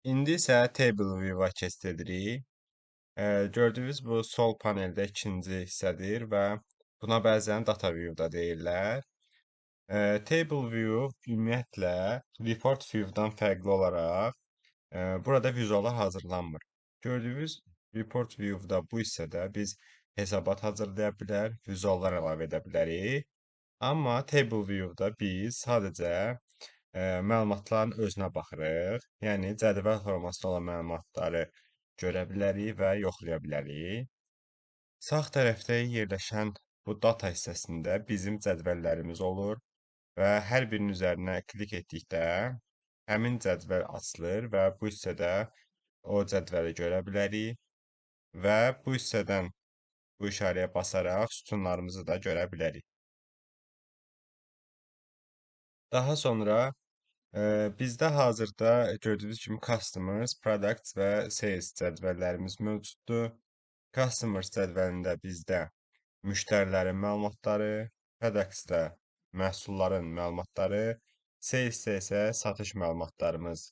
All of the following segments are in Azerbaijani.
İndi isə Table View-a keçid edirik. Gördüyünüz bu sol paneldə ikinci hissədir və buna bəzən Data View da deyirlər. Table View ümumiyyətlə Report View-dan fərqli olaraq burada vizuallar hazırlanmır. Gördüyünüz Report View-da bu hissədə biz hesabat hazırlaya bilər, vizuallar əlavə edə bilərik. Amma Table View-da biz sadəcə məlumatların özünə baxırıq. Yəni cədvəl formasında olan məlumatları görə bilərik və yoxlaya bilərik. Sağ tərəfdə yerləşən bu data hissəsində bizim cədvəllərimiz olur və hər birinin üzərinə klik etdikdə həmin cədvəl açılır və bu hissədə o cədvəli görə bilərik və bu hissədən bu işarəyə basaraq sütunlarımızı da görə bilərik. Daha sonra bizdə hazırda gördüyünüz kimi Customers, Products və Sales cədvəllərimiz mövcuddur. Customers cədvəlində bizdə müştərilərin məlumatları, Products-da məhsulların məlumatları, Sales-də isə satış məlumatlarımız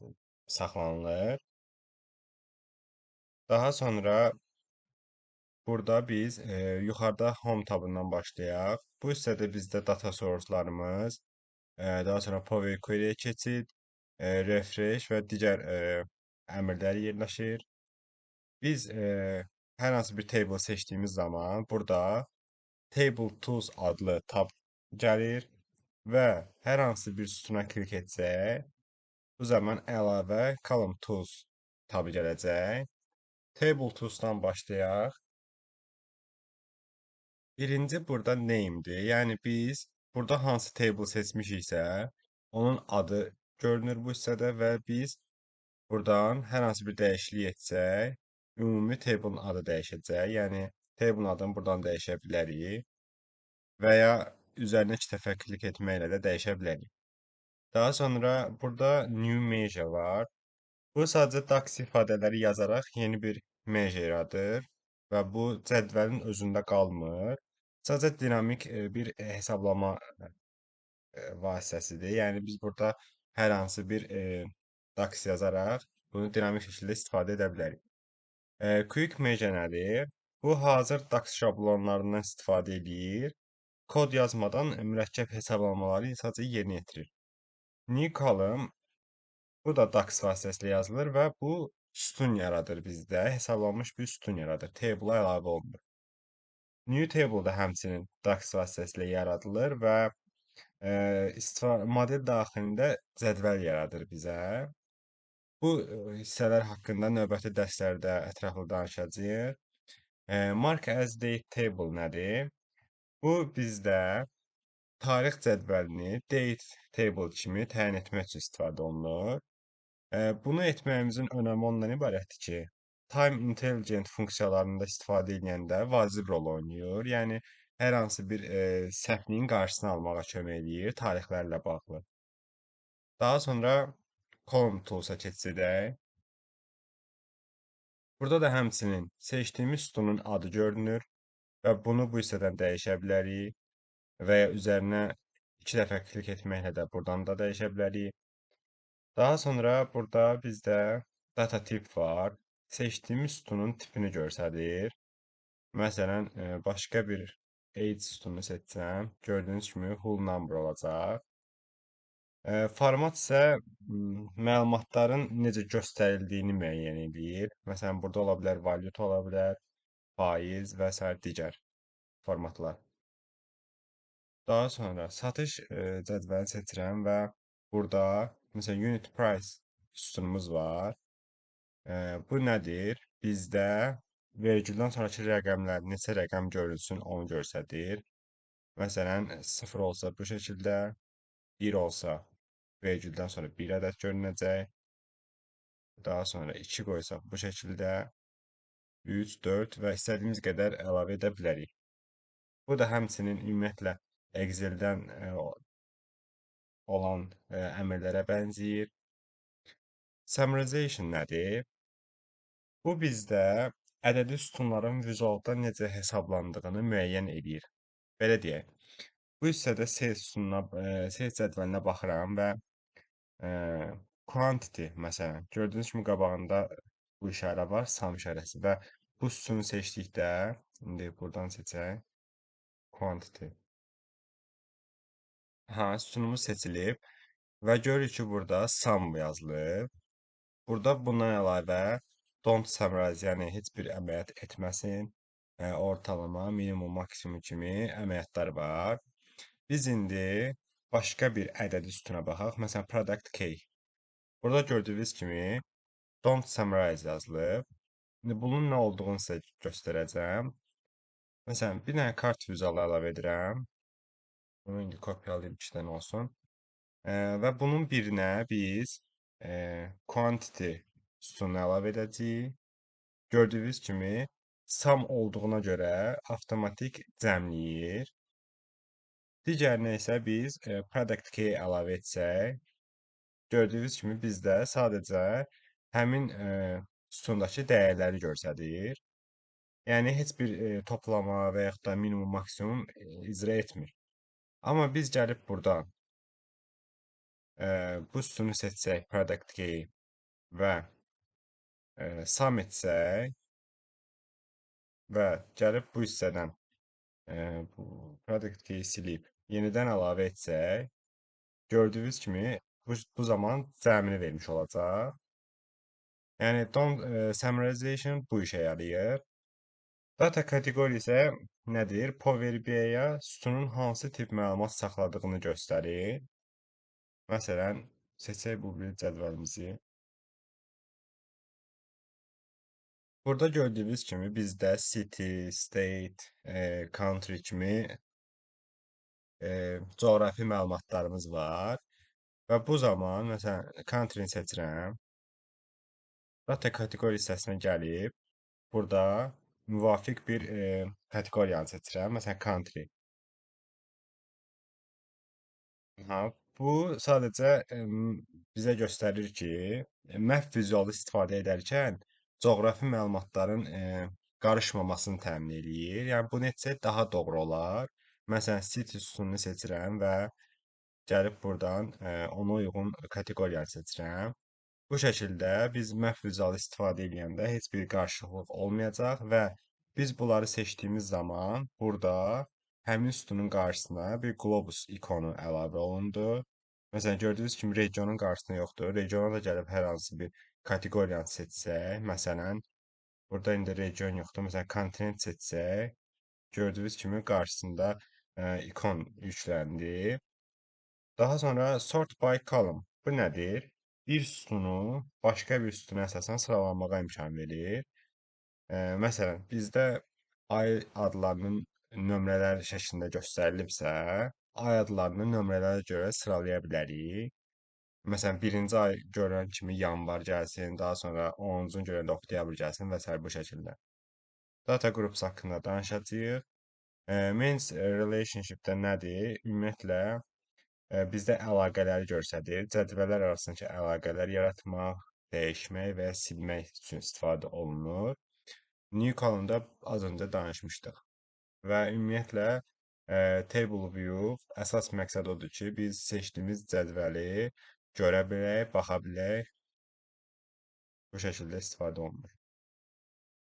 saxlanılır. Daha sonra burada biz yuxarıda Home tabından başlayaq. Bu hissədə bizdə data source-larımız, daha sonra Power Query-yə keçid, refresh və digər əmrlər yerləşir. Biz hər hansı bir table seçdiyimiz zaman burada Table Tools adlı tab gəlir və hər hansı bir sütuna klik etsək, bu zaman əlavə Column Tools tabı gələcək. Table Tools-dan başlayaq. Birinci burada name-dir. Yəni biz burada hansı table seçmişiksə, onun adı görünür bu hissədə və biz buradan hər hansı bir dəyişiklik etsək, ümumi table-ın adı dəyişəcək. Yəni table-ın adını buradan dəyişə bilərik və ya üzərinə iki dəfə klik etməklə də dəyişə bilərik. Daha sonra burada new measure var. Bu sadəcə DAX ifadələri yazaraq yeni bir measure yaradır və bu cədvəlin özündə qalmır. Sadəcə dinamik bir hesablama vasitəsidir. Yəni biz burada hər hansı bir DAX yazaraq bunu dinamik şəkildə istifadə edə bilərik. Quick Measure nədir? Bu hazır DAX şablonlarından istifadə edir. Kod yazmadan mürəkkəb hesablamaları sadəcə yerinə yetirir. New Column bu da DAX vasitəsilə yazılır və bu sütun yaradır bizdə. Hesablanmış bir sütun yaradır. Table-a əlavə olunur. New Table da həmçinin DAX vasitəsilə yaradılır və model daxilində cədvəl yaradır bizə. Bu hissələr haqqında növbəti dərslərdə ətraflı danışacağıq. Mark as date table nədir? Bu bizdə tarix cədvəlini date table kimi təyin etmək üçün istifadə olunur. Bunu etməyimizin önəmi ondan ibarətdir ki, time intelligent funksiyalarında istifadə edəndə vacib rol oynayır. Yəni hər hansı bir səhvliyin qarşısını almağa kömək eləyir tarixlərlə bağlı. Daha sonra column toolsa keçid edək. Burada da həmçinin seçdiyimiz sütunun adı görünür və bunu bu hissədən dəyişə bilərik və ya üzərinə iki dəfə klik etməklə də buradan da dəyişə bilərik. Daha sonra burada bizdə data tip var. Seçdiyimiz sütunun tipini göstərir. Məsələn, başqa bir age sütununu seçsəm, gördüyünüz kimi whole number olacaq. Format isə məlumatların necə göstərildiyini müəyyən edir. Məsələn, burada ola bilər valyuta ola bilər, faiz və sair digər formatlar. Daha sonra satış cədvəlini seçirəm və burada məsələn unit price sütunumuz var. Bu nədir? Bizdə vergüldən sonraki rəqəmlər neçə rəqəm görülsün onu göstərir. Məsələn, 0 olsa bu şəkildə, 1 olsa vergüldən sonra 1 ədəd görünəcək. Daha sonra 2 qoysaq bu şəkildə 3, 4 və istədiyimiz qədər əlavə edə bilərik. Bu da həmçinin ümumiyyətlə Excel-dən olan əmrlərə bənzəyir. Summarization nədir? Bu bizdə ədədi sütunların vizualda necə hesablandığını müəyyən edir. Belə deyək. Bu hissədə sales sütununa, sales cədvəlinə baxıram və quantity məsələn. Gördüyünüz kimi qabağında bu işarə var, sum işarəsi və bu sütunu seçdikdə, indi buradan seçək, quantity. Sütunumuz seçilib və görürük ki, burada sum yazılıb. Burada bundan əlavə don't summarize, yəni heç bir əməliyyat etməsin. Ortalama, minimum, maksimum kimi əməliyyatlar var. Biz indi başqa bir ədədi sütuna baxaq. Məsələn, product key. Burada gördüyünüz kimi don't summarize yazılıb. İndi bunun nə olduğunu sizə göstərəcəm. Məsələn, bir dənə kart vizualı əlavə edirəm. Bunu indi kopyalayıb 2 dənə olsun. Və bunun birinə biz quantity sütununu əlavə edəcəyik. Gördüyünüz kimi sum olduğuna görə avtomatik cəmləyir. Digərinə isə biz product key əlavə etsək, gördüyünüz kimi bizdə sadəcə həmin sütundakı dəyərləri göstərir. Yəni heç bir toplama və yaxud da minimum, maksimum icra etmir. Amma biz gəlib buradan bu sütunu seçsək, product key və sum etsək və gəlib bu hissədən bu product key silib yenidən əlavə etsək, gördüyünüz kimi bu zaman cəmini vermiş olacaq. Yəni summarization bu işə yarayır. Data kateqori isə nədir? Power BI-yə sütunun hansı tip məlumat saxladığını göstərir. Məsələn, seçək bu bir cədvəlimizi. Burada gördüyünüz kimi bizdə city, state, country kimi coğrafi məlumatlarımız var. Və bu zaman, məsələn, country-ni seçirəm. Data kateqori hissəsinə gəlib, burada müvafiq bir kateqoriyanı seçirəm. Məsələn, country. Bu sadəcə bizə göstərir ki, map vizualı istifadə edərkən coğrafi məlumatların qarışmamasını təmin eləyir. Yəni bunu etsək daha doğru olar. Məsələn, city sütununu seçirəm və gəlib buradan ona uyğun kateqoriyanı seçirəm. Bu şəkildə biz map vizualı istifadə edəndə heç bir qarışıqlıq olmayacaq və biz bunları seçdiyimiz zaman burada həmin sütunun qarşısına bir qlobus ikonu əlavə olundu. Məsələn, gördüyünüz kimi regionun qarşısında yoxdur. Regiona da gəlib hər hansı bir kateqoriyanı seçsək, məsələn, burada indi region yoxdur. Məsələn, kontinent seçsək, gördüyünüz kimi qarşısında ikon yükləndi. Daha sonra sort by column. Bu nədir? Bir sütunu başqa bir sütuna əsasən sıralanmağa imkan verir. Məsələn, bizdə ay adlarının nömrələr şəklində göstərilibsə, ay adlarını nömrələrə görə sıralaya bilərik. Məsələn, birinci ay görən kimi yanvar gəlsin, daha sonra 10-cu görəndə oktyabr gəlsin və s. bu şəkildə. Data groups haqqında danışacağıq. Means relationship-də nədir? Ümumiyyətlə, bizdə əlaqələri göstərir. Cədvəllər arasındakı əlaqələr yaratmaq, dəyişmək və ya silmək üçün istifadə olunur. New column-da az öncə danışmışdıq. Və ümumiyyətlə table view əsas məqsəd odur ki, biz seçdiyimiz cədvəli görə bilək, baxa bilək. Bu şəkildə istifadə olunur.